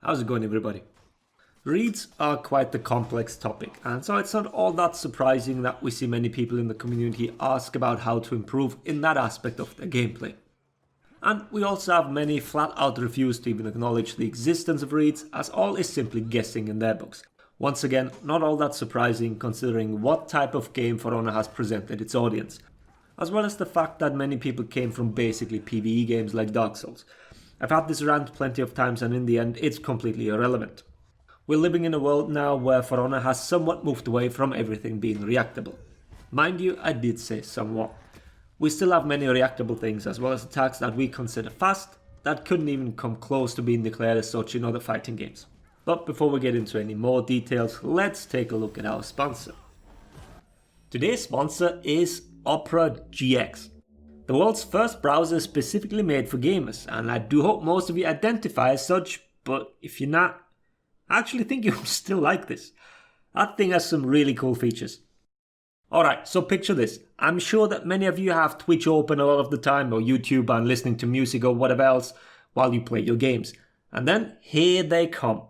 How's it going, everybody? Reads are quite the complex topic, and so it's not all that surprising that we see many people in the community ask about how to improve in that aspect of their gameplay. And we also have many flat out refuse to even acknowledge the existence of reads, as all is simply guessing in their books. Once again, not all that surprising considering what type of game For Honor has presented its audience, as well as the fact that many people came from basically PvE games like Dark Souls. I've had this rant plenty of times and in the end it's completely irrelevant. We're living in a world now where For Honor has somewhat moved away from everything being reactable. Mind you, I did say somewhat. We still have many reactable things as well as attacks that we consider fast that couldn't even come close to being declared as such in other fighting games. But before we get into any more details, let's take a look at our sponsor. Today's sponsor is Opera GX, the world's first browser specifically made for gamers, and I do hope most of you identify as such, but if you're not, I actually think you'll still like this. That thing has some really cool features. Alright, so picture this. I'm sure that many of you have Twitch open a lot of the time, or YouTube and listening to music or whatever else while you play your games. And then here they come.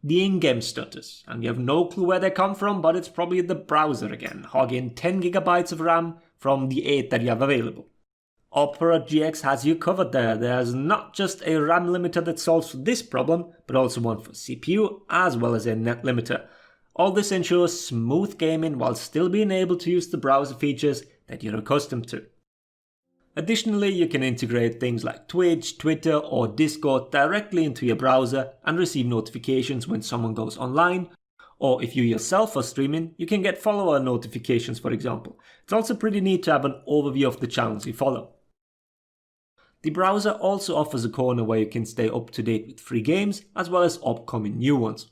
The in-game stutters, and you have no clue where they come from, but it's probably the browser again, hogging 10 GB of RAM from the 8 that you have available. Opera GX has you covered there. There's not just a RAM limiter that solves this problem, but also one for CPU, as well as a net limiter. All this ensures smooth gaming while still being able to use the browser features that you're accustomed to. Additionally, you can integrate things like Twitch, Twitter or Discord directly into your browser and receive notifications when someone goes online, or if you yourself are streaming, you can get follower notifications, for example. It's also pretty neat to have an overview of the channels you follow. The browser also offers a corner where you can stay up to date with free games as well as upcoming new ones.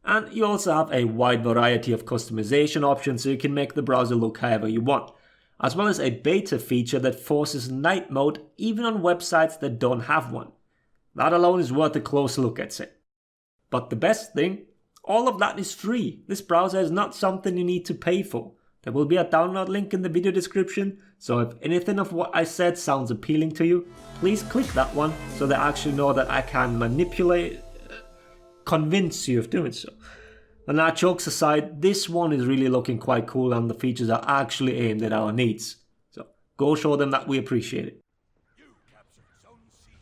And you also have a wide variety of customization options so you can make the browser look however you want, as well as a beta feature that forces night mode even on websites that don't have one. That alone is worth a closer look, I'd say. But the best thing, all of that is free. This browser is not something you need to pay for. There will be a download link in the video description, so if anything of what I said sounds appealing to you, please click that one so they actually know that I can convince you of doing so. And that jokes aside, this one is really looking quite cool and the features are actually aimed at our needs. So go show them that we appreciate it.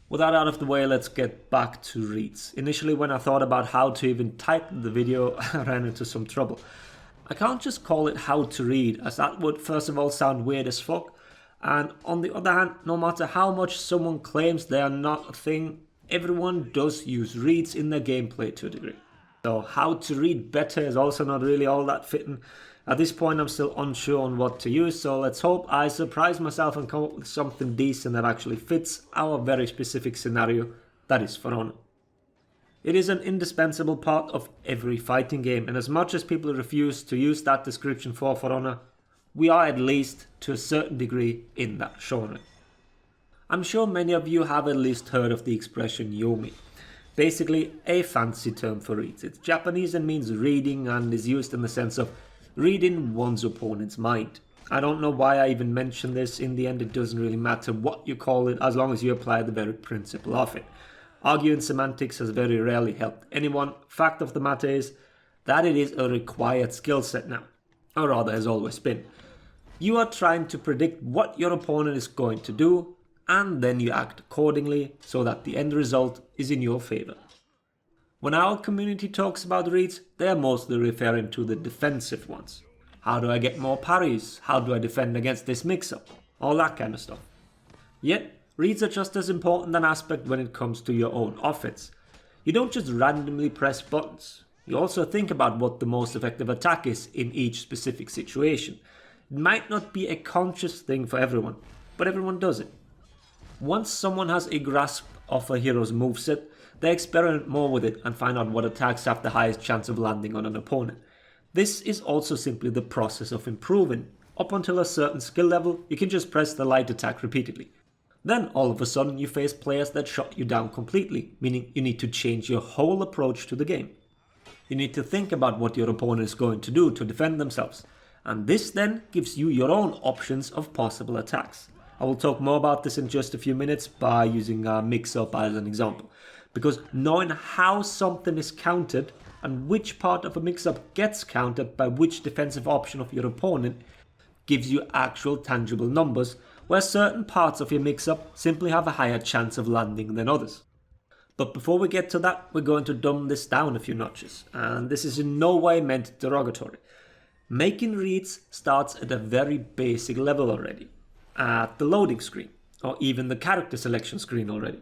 With that out of the way, let's get back to reads. Initially when I thought about how to even title the video, I ran into some trouble. I can't just call it how to read, as that would first of all sound weird as fuck. And on the other hand, no matter how much someone claims they are not a thing, everyone does use reads in their gameplay to a degree. So how to read better is also not really all that fitting. At this point I'm still unsure on what to use, so let's hope I surprise myself and come up with something decent that actually fits our very specific scenario, that is For Honor. It is an indispensable part of every fighting game, and as much as people refuse to use that description for Honor, we are at least to a certain degree in that genre. I'm sure many of you have at least heard of the expression Yomi. Basically a fancy term for reads. It's Japanese and means reading and is used in the sense of reading one's opponent's mind. I don't know why I even mention this. In the end it doesn't really matter what you call it as long as you apply the very principle of it. Arguing semantics has very rarely helped anyone. Fact of the matter is that it is a required skill set now, or rather has always been. You are trying to predict what your opponent is going to do, and then you act accordingly so that the end result is in your favor. When our community talks about reads, they are mostly referring to the defensive ones. How do I get more parries? How do I defend against this mix-up? All that kind of stuff. Yet, reads are just as important an aspect when it comes to your own offense. You don't just randomly press buttons. You also think about what the most effective attack is in each specific situation. It might not be a conscious thing for everyone, but everyone does it. Once someone has a grasp of a hero's moveset, they experiment more with it and find out what attacks have the highest chance of landing on an opponent. This is also simply the process of improving. Up until a certain skill level, you can just press the light attack repeatedly. Then all of a sudden you face players that shut you down completely, meaning you need to change your whole approach to the game. You need to think about what your opponent is going to do to defend themselves, and this then gives you your own options of possible attacks. I will talk more about this in just a few minutes by using a mix-up as an example. because knowing how something is countered and which part of a mix-up gets countered by which defensive option of your opponent gives you actual tangible numbers, where certain parts of your mix-up simply have a higher chance of landing than others. But before we get to that, we're going to dumb this down a few notches, and this is in no way meant derogatory. Making reads starts at a very basic level already, at the loading screen, or even the character selection screen already.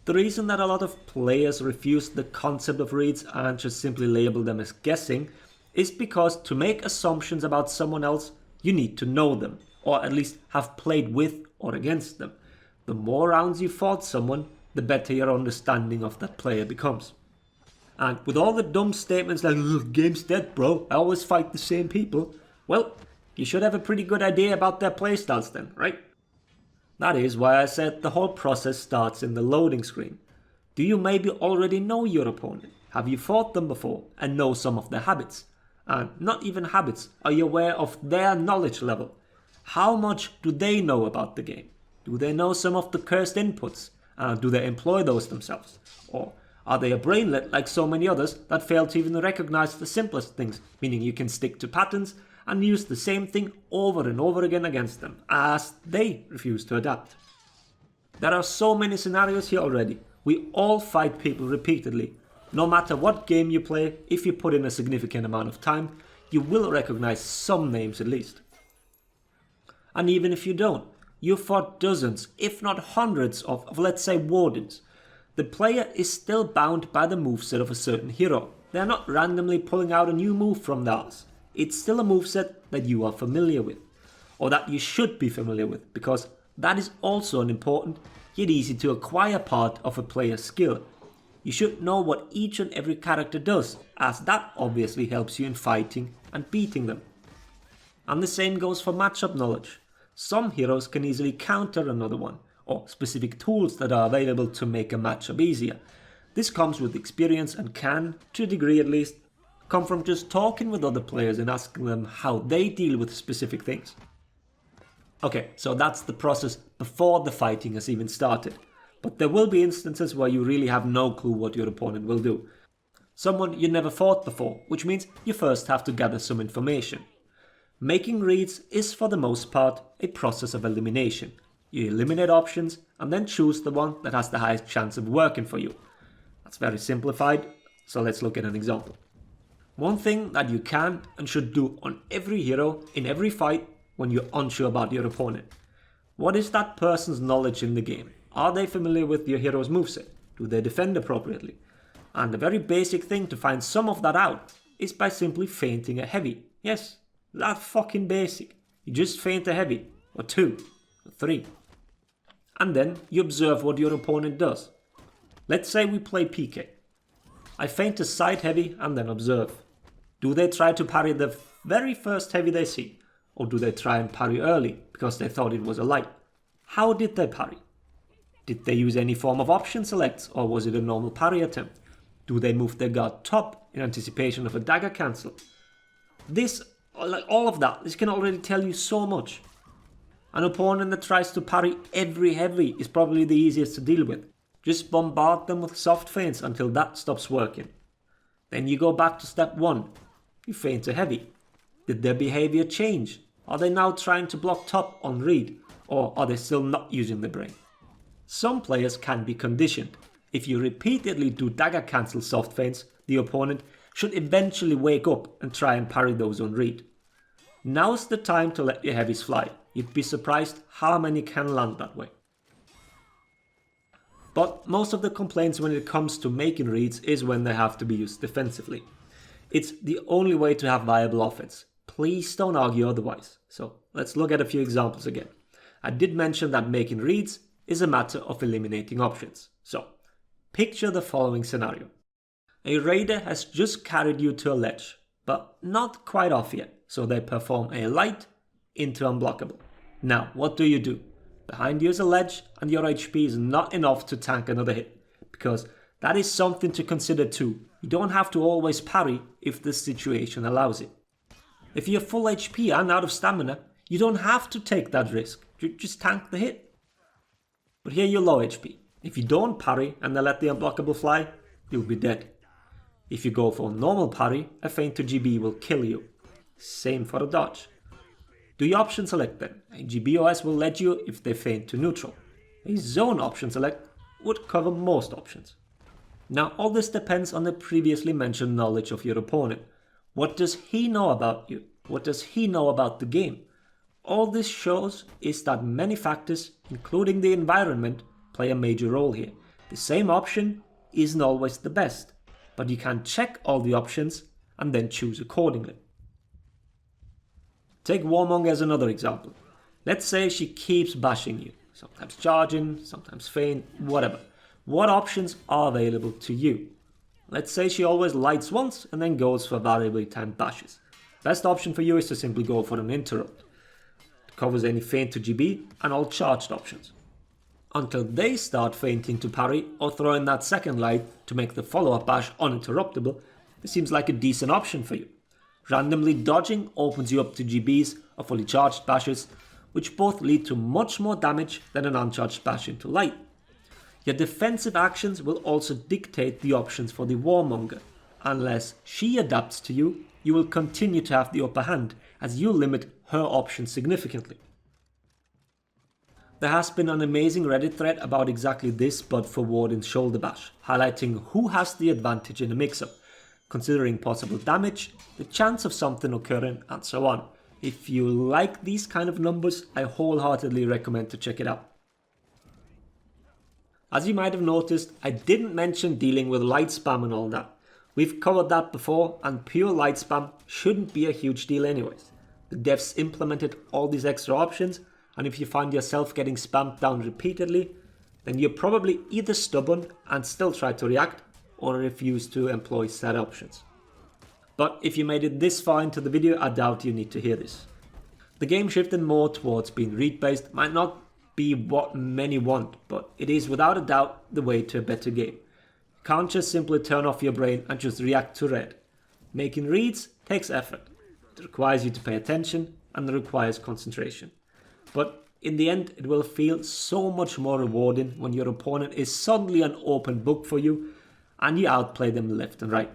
The reason that a lot of players refuse the concept of reads and just simply label them as guessing is because to make assumptions about someone else, you need to know them, or at least have played with or against them. The more rounds you fought someone, the better your understanding of that player becomes. And with all the dumb statements like, game's dead bro, I always fight the same people, well, you should have a pretty good idea about their playstyles then, right? That is why I said the whole process starts in the loading screen. Do you maybe already know your opponent? Have you fought them before and know some of their habits? And not even habits, are you aware of their knowledge level? How much do they know about the game? Do they know some of the cursed inputs? Do they employ those themselves? Or are they a brainlet like so many others that fail to even recognize the simplest things, meaning you can stick to patterns and use the same thing over and over again against them, as they refuse to adapt? There are so many scenarios here already. We all fight people repeatedly. No matter what game you play, if you put in a significant amount of time, you will recognize some names at least. And even if you don't, you fought dozens, if not hundreds of let's say wardens. The player is still bound by the moveset of a certain hero. They are not randomly pulling out a new move from theirs. It's still a moveset that you are familiar with, or that you should be familiar with, because that is also an important yet easy to acquire part of a player's skill. You should know what each and every character does, as that obviously helps you in fighting and beating them. And the same goes for matchup knowledge. Some heroes can easily counter another one, or specific tools that are available to make a matchup easier. This comes with experience and can, to a degree at least, come from just talking with other players and asking them how they deal with specific things. Okay, so that's the process before the fighting has even started. But there will be instances where you really have no clue what your opponent will do. Someone you never fought before, which means you first have to gather some information. Making reads is for the most part a process of elimination. You eliminate options and then choose the one that has the highest chance of working for you. That's very simplified, so let's look at an example. One thing that you can and should do on every hero in every fight when you're unsure about your opponent. What is that person's knowledge in the game? Are they familiar with your hero's moveset? Do they defend appropriately? And a very basic thing to find some of that out is by simply feinting a heavy. Yes, that fucking basic. You just feint a heavy, or two, or three. And then you observe what your opponent does. Let's say we play PK. I feint a side heavy and then observe. Do they try to parry the very first heavy they see? Or do they try and parry early because they thought it was a light? How did they parry? Did they use any form of option selects, or was it a normal parry attempt? Do they move their guard top in anticipation of a dagger cancel? This, like all of that, this can already tell you so much. An opponent that tries to parry every heavy is probably the easiest to deal with. Just bombard them with soft feints until that stops working. Then you go back to step 1. You feint a heavy. Did their behavior change? Are they now trying to block top on read, or are they still not using the brain? Some players can be conditioned. If you repeatedly do dagger cancel soft feints, the opponent should eventually wake up and try and parry those on read. Now's the time to let your heavies fly. You'd be surprised how many can land that way. But most of the complaints when it comes to making reads is when they have to be used defensively. It's the only way to have viable offense. Please don't argue otherwise. So let's look at a few examples again. I did mention that making reads is a matter of eliminating options. So picture the following scenario. A raider has just carried you to a ledge, but not quite off yet. So they perform a light into unblockable. Now, what do? Behind you is a ledge and your HP is not enough to tank another hit, because that is something to consider too. You don't have to always parry if the situation allows it. If you're full HP and out of stamina, you don't have to take that risk. Just tank the hit. But here you're low HP. If you don't parry and they let the unblockable fly, you'll be dead. If you go for normal parry, a feint to GB will kill you. Same for a dodge. Do your option select then. A GBOS will let you if they feint to neutral. A zone option select would cover most options. Now all this depends on the previously mentioned knowledge of your opponent. What does he know about you? What does he know about the game? All this shows is that many factors, including the environment, play a major role here. The same option isn't always the best, but you can check all the options and then choose accordingly. Take Warmonger as another example. Let's say she keeps bashing you, sometimes charging, sometimes feint, whatever. What options are available to you? Let's say she always lights once and then goes for variably timed bashes. Best option for you is to simply go for an interrupt. It covers any feint to GB and all charged options. Until they start feinting to parry or throw in that second light to make the follow-up bash uninterruptible, it seems like a decent option for you. Randomly dodging opens you up to GBs or fully charged bashes, which both lead to much more damage than an uncharged bash into light. Your defensive actions will also dictate the options for the Warmonger. Unless she adapts to you, you will continue to have the upper hand, as you limit her options significantly. There has been an amazing Reddit thread about exactly this but for Warden's shoulder bash, highlighting who has the advantage in a mix-up, considering possible damage, the chance of something occurring, and so on. If you like these kind of numbers, I wholeheartedly recommend to check it out. As you might have noticed, I didn't mention dealing with light spam and all that. We've covered that before, and pure light spam shouldn't be a huge deal anyways. The devs implemented all these extra options, and if you find yourself getting spammed down repeatedly, then you're probably either stubborn and still try to react, or refuse to employ said options. But if you made it this far into the video, I doubt you need to hear this. The game shifting more towards being read based might not be what many want, but it is without a doubt the way to a better game. You can't just simply turn off your brain and just react to red. Making reads takes effort. It requires you to pay attention and it requires concentration. But in the end, it will feel so much more rewarding when your opponent is suddenly an open book for you and you outplay them left and right.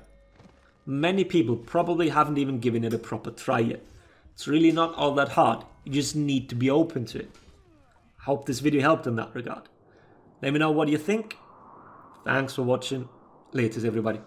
Many people probably haven't even given it a proper try yet. It's really not all that hard, you just need to be open to it. I hope this video helped in that regard. Let me know what you think. Thanks for watching. Laters everybody.